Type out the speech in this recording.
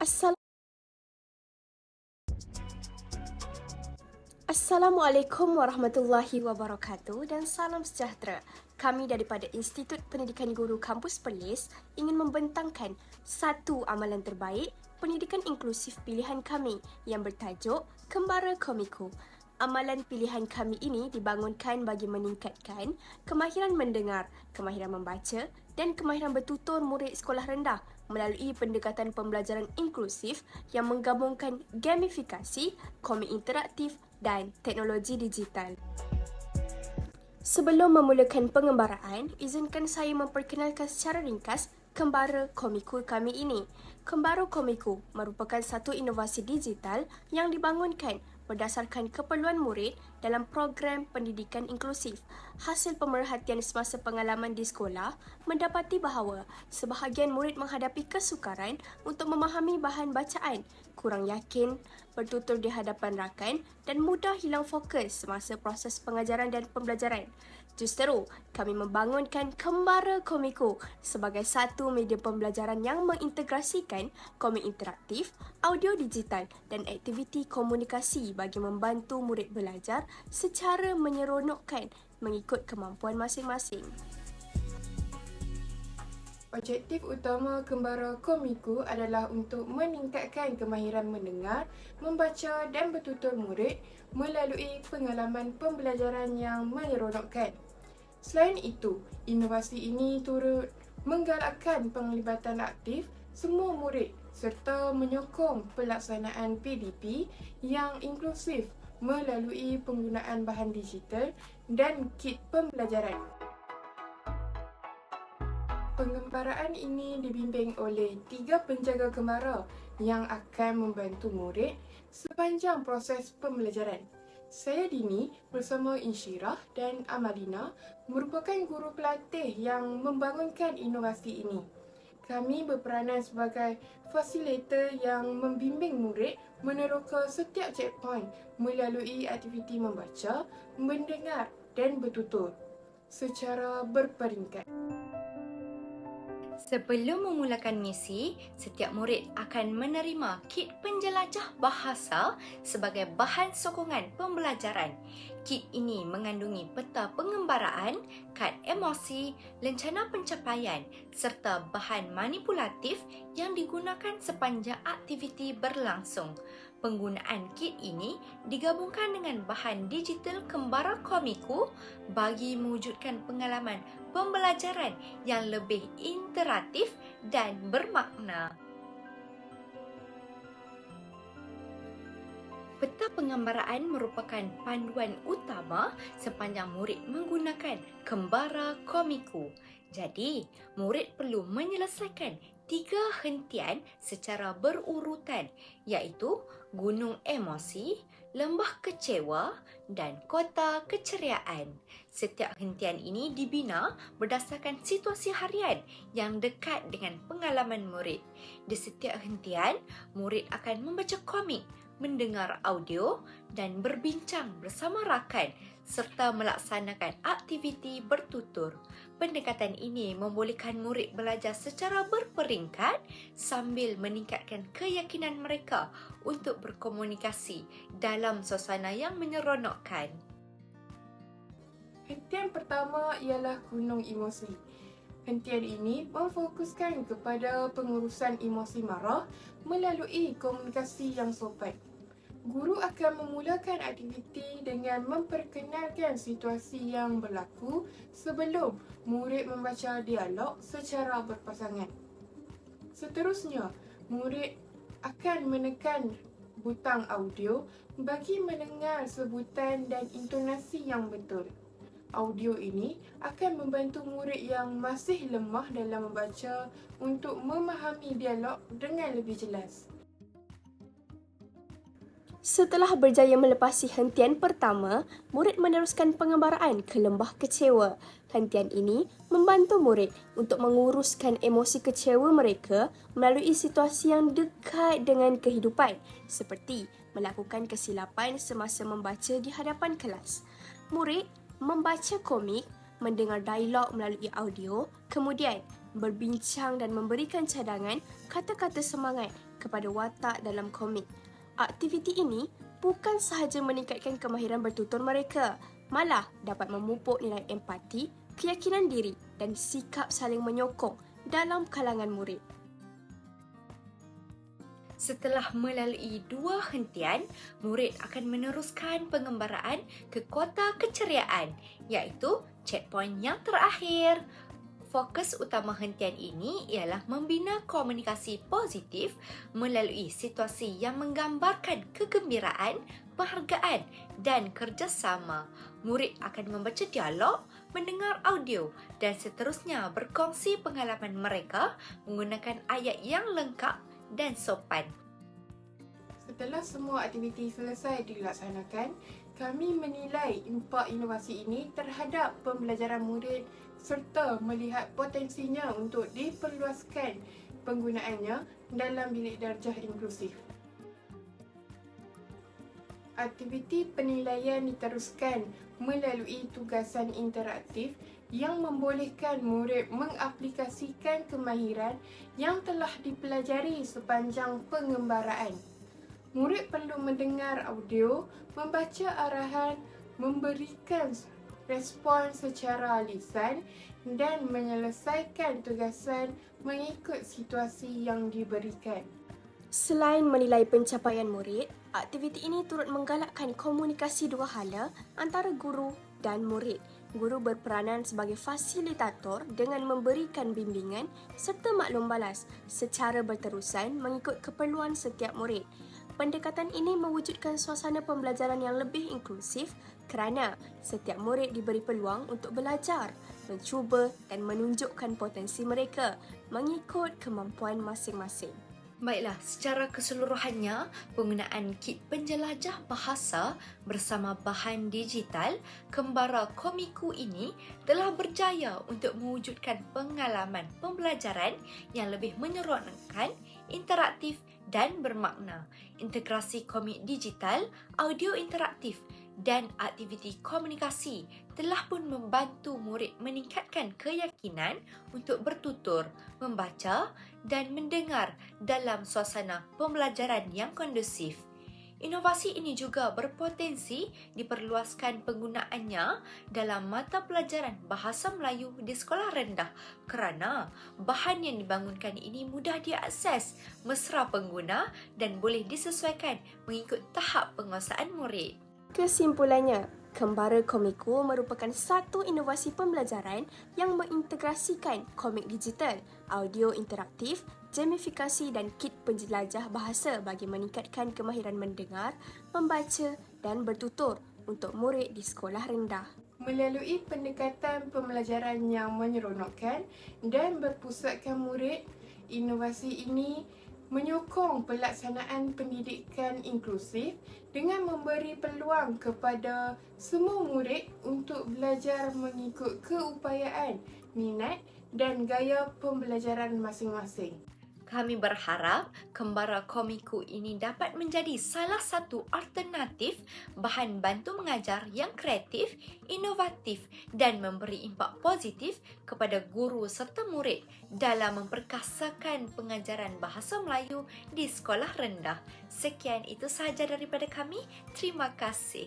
Assal- Assalamualaikum warahmatullahi wabarakatuh dan salam sejahtera. Kami daripada Institut Pendidikan Guru Kampus Perlis ingin membentangkan satu amalan terbaik pendidikan inklusif pilihan kami yang bertajuk Kembara Komiku. Amalan pilihan kami ini dibangunkan bagi meningkatkan kemahiran mendengar, kemahiran membaca dan kemahiran bertutur murid sekolah rendah melalui pendekatan pembelajaran inklusif yang menggabungkan gamifikasi, komik interaktif dan teknologi digital. Sebelum memulakan pengembaraan, izinkan saya memperkenalkan secara ringkas Kembara Komiku kami ini. Kembara Komiku merupakan satu inovasi digital yang dibangunkan berdasarkan keperluan murid dalam program pendidikan inklusif. Hasil pemerhatian semasa pengalaman di sekolah mendapati bahawa sebahagian murid menghadapi kesukaran untuk memahami bahan bacaan, kurang yakin bertutur di hadapan rakan dan mudah hilang fokus semasa proses pengajaran dan pembelajaran. Justeru, kami membangunkan Kembara Komiku sebagai satu media pembelajaran yang mengintegrasikan komik interaktif, audio digital dan aktiviti komunikasi bagi membantu murid belajar secara menyeronokkan mengikut kemampuan masing-masing. Objektif utama Kembara Komiku adalah untuk meningkatkan kemahiran mendengar, membaca dan bertutur murid melalui pengalaman pembelajaran yang menyeronokkan. Selain itu, inovasi ini turut menggalakkan penglibatan aktif semua murid serta menyokong pelaksanaan PDP yang inklusif melalui penggunaan bahan digital dan kit pembelajaran. Pengembaraan ini dibimbing oleh 3 penjaga kembara yang akan membantu murid sepanjang proses pembelajaran. Saya Dini bersama Insyirah dan Amalina merupakan guru pelatih yang membangunkan inovasi ini. Kami berperanan sebagai fasilitator yang membimbing murid meneroka setiap checkpoint melalui aktiviti membaca, mendengar dan bertutur secara berperingkat. Sebelum memulakan misi, setiap murid akan menerima kit penjelajah bahasa sebagai bahan sokongan pembelajaran. Kit ini mengandungi peta pengembaraan, kad emosi, lencana pencapaian serta bahan manipulatif yang digunakan sepanjang aktiviti berlangsung. Penggunaan kit ini digabungkan dengan bahan digital Kembara Komiku bagi mewujudkan pengalaman pembelajaran yang lebih interaktif dan bermakna. Peta penggambaraan merupakan panduan utama sepanjang murid menggunakan Kembara Komiku. Jadi, murid perlu menyelesaikan 3 hentian secara berurutan, iaitu Gunung Emosi, Lembah Kecewa dan Kota Keceriaan. Setiap hentian ini dibina berdasarkan situasi harian yang dekat dengan pengalaman murid. Di setiap hentian, murid akan membaca komik, mendengar audio dan berbincang bersama rakan serta melaksanakan aktiviti bertutur. Pendekatan ini membolehkan murid belajar secara berperingkat sambil meningkatkan keyakinan mereka untuk berkomunikasi dalam suasana yang menyeronokkan. Hentian pertama ialah Gunung Emosi. Hentian ini memfokuskan kepada pengurusan emosi marah melalui komunikasi yang sopan. Guru akan memulakan aktiviti dengan memperkenalkan situasi yang berlaku sebelum murid membaca dialog secara berpasangan. Seterusnya, murid akan menekan butang audio bagi mendengar sebutan dan intonasi yang betul. Audio ini akan membantu murid yang masih lemah dalam membaca untuk memahami dialog dengan lebih jelas. Setelah berjaya melepasi hentian pertama, murid meneruskan pengembaraan ke Lembah Kecewa. Hentian ini membantu murid untuk menguruskan emosi kecewa mereka melalui situasi yang dekat dengan kehidupan, seperti melakukan kesilapan semasa membaca di hadapan kelas. Murid membaca komik, mendengar dialog melalui audio, kemudian berbincang dan memberikan cadangan kata-kata semangat kepada watak dalam komik. Aktiviti ini bukan sahaja meningkatkan kemahiran bertutur mereka, malah dapat memupuk nilai empati, keyakinan diri dan sikap saling menyokong dalam kalangan murid. Setelah melalui 2 hentian, murid akan meneruskan pengembaraan ke kota keceriaan, iaitu checkpoint yang terakhir. Fokus utama hentian ini ialah membina komunikasi positif melalui situasi yang menggambarkan kegembiraan, penghargaan dan kerjasama. Murid akan membaca dialog, mendengar audio dan seterusnya berkongsi pengalaman mereka menggunakan ayat yang lengkap dan sopan. Setelah semua aktiviti selesai dilaksanakan, kami menilai impak inovasi ini terhadap pembelajaran murid serta melihat potensinya untuk diperluaskan penggunaannya dalam bilik darjah inklusif. Aktiviti penilaian diteruskan melalui tugasan interaktif yang membolehkan murid mengaplikasikan kemahiran yang telah dipelajari sepanjang pengembaraan. Murid perlu mendengar audio, membaca arahan, memberikan respon secara lisan dan menyelesaikan tugasan mengikut situasi yang diberikan. Selain menilai pencapaian murid, aktiviti ini turut menggalakkan komunikasi dua hala antara guru dan murid. Guru berperanan sebagai fasilitator dengan memberikan bimbingan serta maklum balas secara berterusan mengikut keperluan setiap murid. Pendekatan ini mewujudkan suasana pembelajaran yang lebih inklusif kerana setiap murid diberi peluang untuk belajar, mencuba dan menunjukkan potensi mereka mengikut kemampuan masing-masing. Baiklah, secara keseluruhannya, penggunaan kit penjelajah bahasa bersama bahan digital Kembara Komiku ini telah berjaya untuk mewujudkan pengalaman pembelajaran yang lebih menyeronokkan, interaktif dan bermakna. Integrasi komik digital, audio interaktif dan aktiviti komunikasi telah pun membantu murid meningkatkan keyakinan untuk bertutur, membaca dan mendengar dalam suasana pembelajaran yang kondusif. Inovasi ini juga berpotensi diperluaskan penggunaannya dalam mata pelajaran Bahasa Melayu di sekolah rendah kerana bahan yang dibangunkan ini mudah diakses, mesra pengguna dan boleh disesuaikan mengikut tahap penguasaan murid. Kesimpulannya, Kembara Komiku merupakan satu inovasi pembelajaran yang mengintegrasikan komik digital, audio interaktif, gamifikasi dan kit penjelajah bahasa bagi meningkatkan kemahiran mendengar, membaca dan bertutur untuk murid di sekolah rendah. Melalui pendekatan pembelajaran yang menyeronokkan dan berpusatkan murid, inovasi ini menyokong pelaksanaan pendidikan inklusif dengan memberi peluang kepada semua murid untuk belajar mengikut keupayaan, minat dan gaya pembelajaran masing-masing. Kami berharap Kembara Komiku ini dapat menjadi salah satu alternatif bahan bantu mengajar yang kreatif, inovatif dan memberi impak positif kepada guru serta murid dalam memperkasakan pengajaran Bahasa Melayu di sekolah rendah. Sekian itu sahaja daripada kami. Terima kasih.